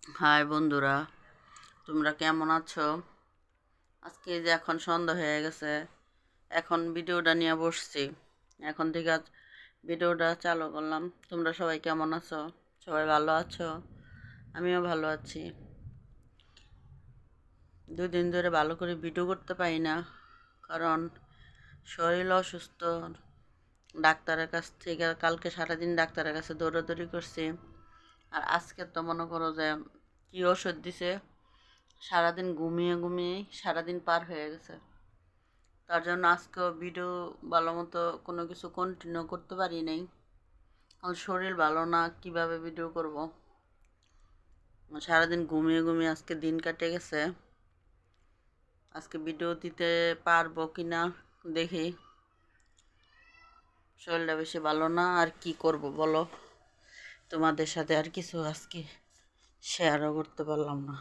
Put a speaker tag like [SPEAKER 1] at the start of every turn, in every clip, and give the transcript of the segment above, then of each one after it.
[SPEAKER 1] High বন্ধুরা, তোমরা কেমন আছো? আজকে যে এখন সন্ধ্যা হয়ে গেছে, এখন ভিডিওটা নিয়ে বসছি। এখন থেকে আজ ভিডিওটা চালু করলাম। তোমরা সবাই কেমন আছো? সবাই ভালো আছো? আমিও ভালো আছি। দুদিন ধরে ভালো করে ভিডিও করতে পারি না, কারণ শরীর অসুস্থ। ডাক্তারের কাছ থেকে কালকে সারাদিন ডাক্তারের কাছে দৌড়াদৌড়ি করছি। আর আজকে তো মনে করো যে কী ওষুধ দিছে, সারাদিন ঘুমিয়ে ঘুমিয়েই সারাদিন পার হয়ে গেছে। তার জন্য আজকেও ভিডিও ভালো মতো কোনো কিছু কন্টিনিউ করতে পারি নাই। আমার শরীর ভালো না, কিভাবে ভিডিও করব? সারাদিন ঘুমিয়ে ঘুমিয়ে আজকে দিন কাটে গেছে। আজকে ভিডিও দিতে পারবো কি না দেখি। শরীরটা বেশি ভালো না, আর কি করব বলো? তোমাদের সাথে আর কিছু আজকে শেয়ারও করতে পারলাম না।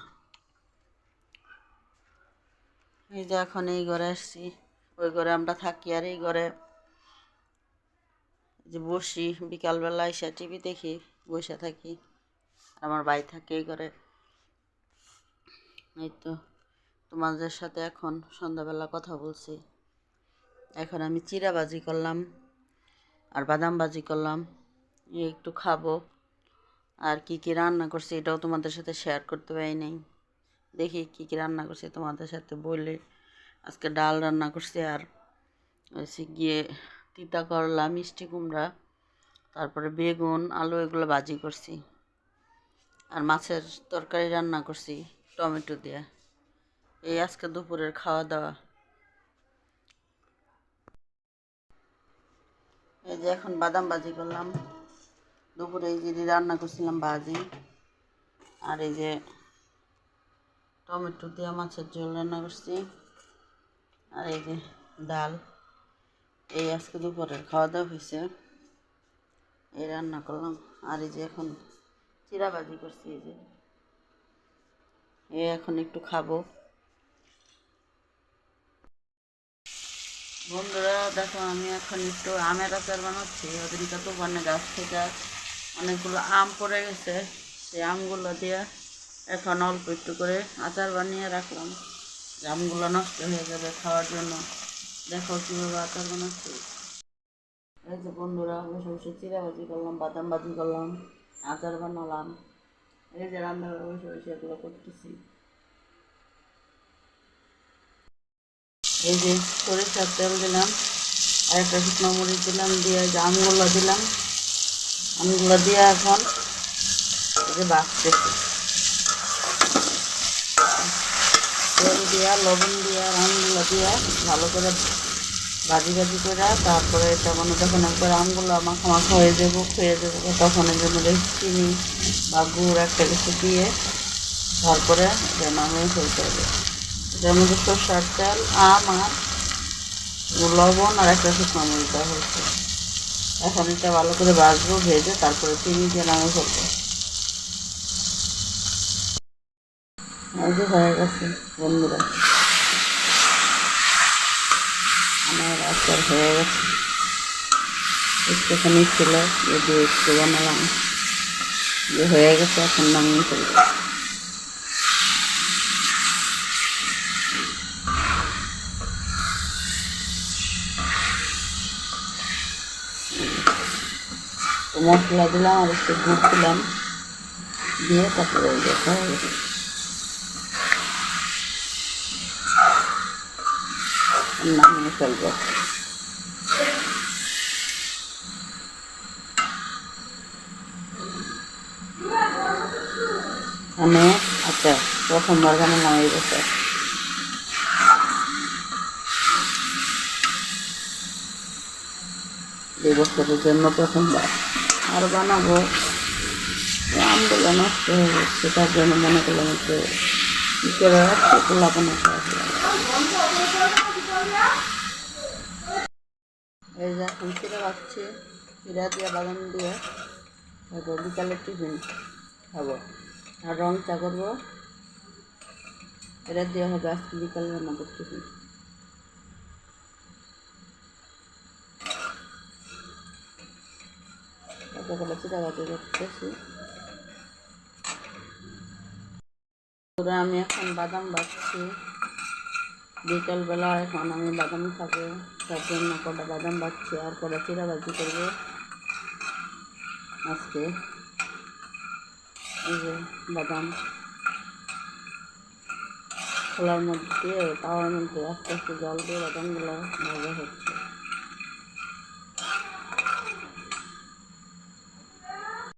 [SPEAKER 1] এই যে এখন এই ঘরে আসছি, ওই ঘরে আমরা থাকি, আর এই ঘরে যে বসি, বিকালবেলা এসে টিভি দেখি, বসে থাকি। আমার ভাই থাকে এই ঘরে। এই তো তোমাদের সাথে এখন সন্ধ্যাবেলা কথা বলছি। এখন আমি চিড়া ভাজি করলাম আর বাদাম ভাজি করলাম, একটু খাবো। আর কি কি রান্না করছি এটাও তোমাদের সাথে শেয়ার করতে পারি নাই। দেখি কি কি রান্না করছি তোমাদের সাথে বলে। আজকে ডাল রান্না করছি, আর হচ্ছে গিয়ে তিতা করলা, মিষ্টি কুমড়া, তারপরে বেগুন আলু এগুলো ভাজি করছি। আর মাছের তরকারি রান্না করছি টমেটো দিয়ে। এই আজকে দুপুরের খাওয়া দাওয়া। এই যে এখন বাদাম ভাজি করলাম, দুপুরে এই যে রান্না করছিলাম ভাজি, আর এই যে টমেটো দিয়ে মাছের ঝোল রান্না করছি, আর এই যে ডাল। এই আজকে দুপুরের খাওয়া দাওয়া হয়েছে, এই রান্না করলাম। আর এই যে এখন চিড়া ভাজি করছি, এই যে এখন একটু খাবো। বন্ধুরা দেখো, আমি এখন একটু আমের আচার বানাচ্ছি। ওদিনকে তুফানে গাছ থেকে অনেকগুলো আম পড়ে গেছে, সেই আমগুলো দিয়ে এখন অল্প একটু করে আচার বানিয়ে রাখলাম। আমগুলো নষ্ট হয়ে যাবে খাওয়ার জন্য। দেখো কীভাবে আচার বানাচ্ছি। এই যে বন্ধুরা, বসে বসে চিড়া ভাজি করলাম, বাদাম ভাজি করলাম, আচার বানালাম। এই যে রান্নাঘরে বসে বসে এগুলো করতেছি। এই যে সরিষার তেল দিলাম, আর একটা শুকনো মরিচ দিলাম, দিয়ে যে আমগুলো দিলাম। আমগুলো দিয়ে এখন এই যে বাছতেছি। তেল দিয়া, লবণ দিয়া, আমগুলো দিয়া ভালো করে ভাজি ভাজি করে, তারপরে এটা মানে যখন একবার আমগুলো মাখা মাখা হয়ে যাবো, খেয়ে যাবো, তখন এর জন্য চিনি বা গুড় একটা কিছু দিয়ে তারপরে এটা নামিয়ে ফেলতে হবে। এটার মধ্যে সরষার তেল, আম আর লবণ আর একটা শুকনো মরিচ দেওয়া হয়েছে। এখন এটা ভালো করে ভাজবো, ভেজে তারপরে চিনি দিয়ে নামিয়ে ফেলবো। এই যে হয়ে গেছে বন্ধুরা, আমার আচার হয়ে গেছে। একটুখানি ছিল, যদি একটু বানালাম, যে হয়ে গেছে, এখন নামিয়ে ফেলবো। তো মশলা দিলাম আর একটু গুড় দিলাম, দিয়ে তারপরে হয়ে গেছে, নামিয়ে ফেলবো। মানে আচ্ছা, প্রথমবার বানালাম এই বছর। এই বছরের জন্য প্রথমবার। আর বানাবো। আমগুলো নষ্ট হয়ে যাচ্ছে, তার জন্য মনে করলাম একটু কী করে রাখছি, পোলা বানাতে হবে। এই যে এখন চিড়া বাচ্ছি, চিড়া দিয়ে বাদাম দিয়ে তারপর বিকালের টিফিন খাবো। আর রং চা করবো, এটা দিয়ে হবে আজকে বিকালে আমাদের টিফিন। সকালে চিড়া ভাজি করতেছি। পুরো আমি এখন বাদাম বাছছি, বিকালবেলা এখন আমি বাদাম খাবো, তার জন্য কটা বাদাম বাছছি আর কটা চিরা ভাজি করবো আজকে। এই যে বাদাম খোলার মধ্যে দিয়ে তাওয়ার মধ্যে আস্তে আস্তে জল দিয়ে বাদামগুলো ভাজা হচ্ছে।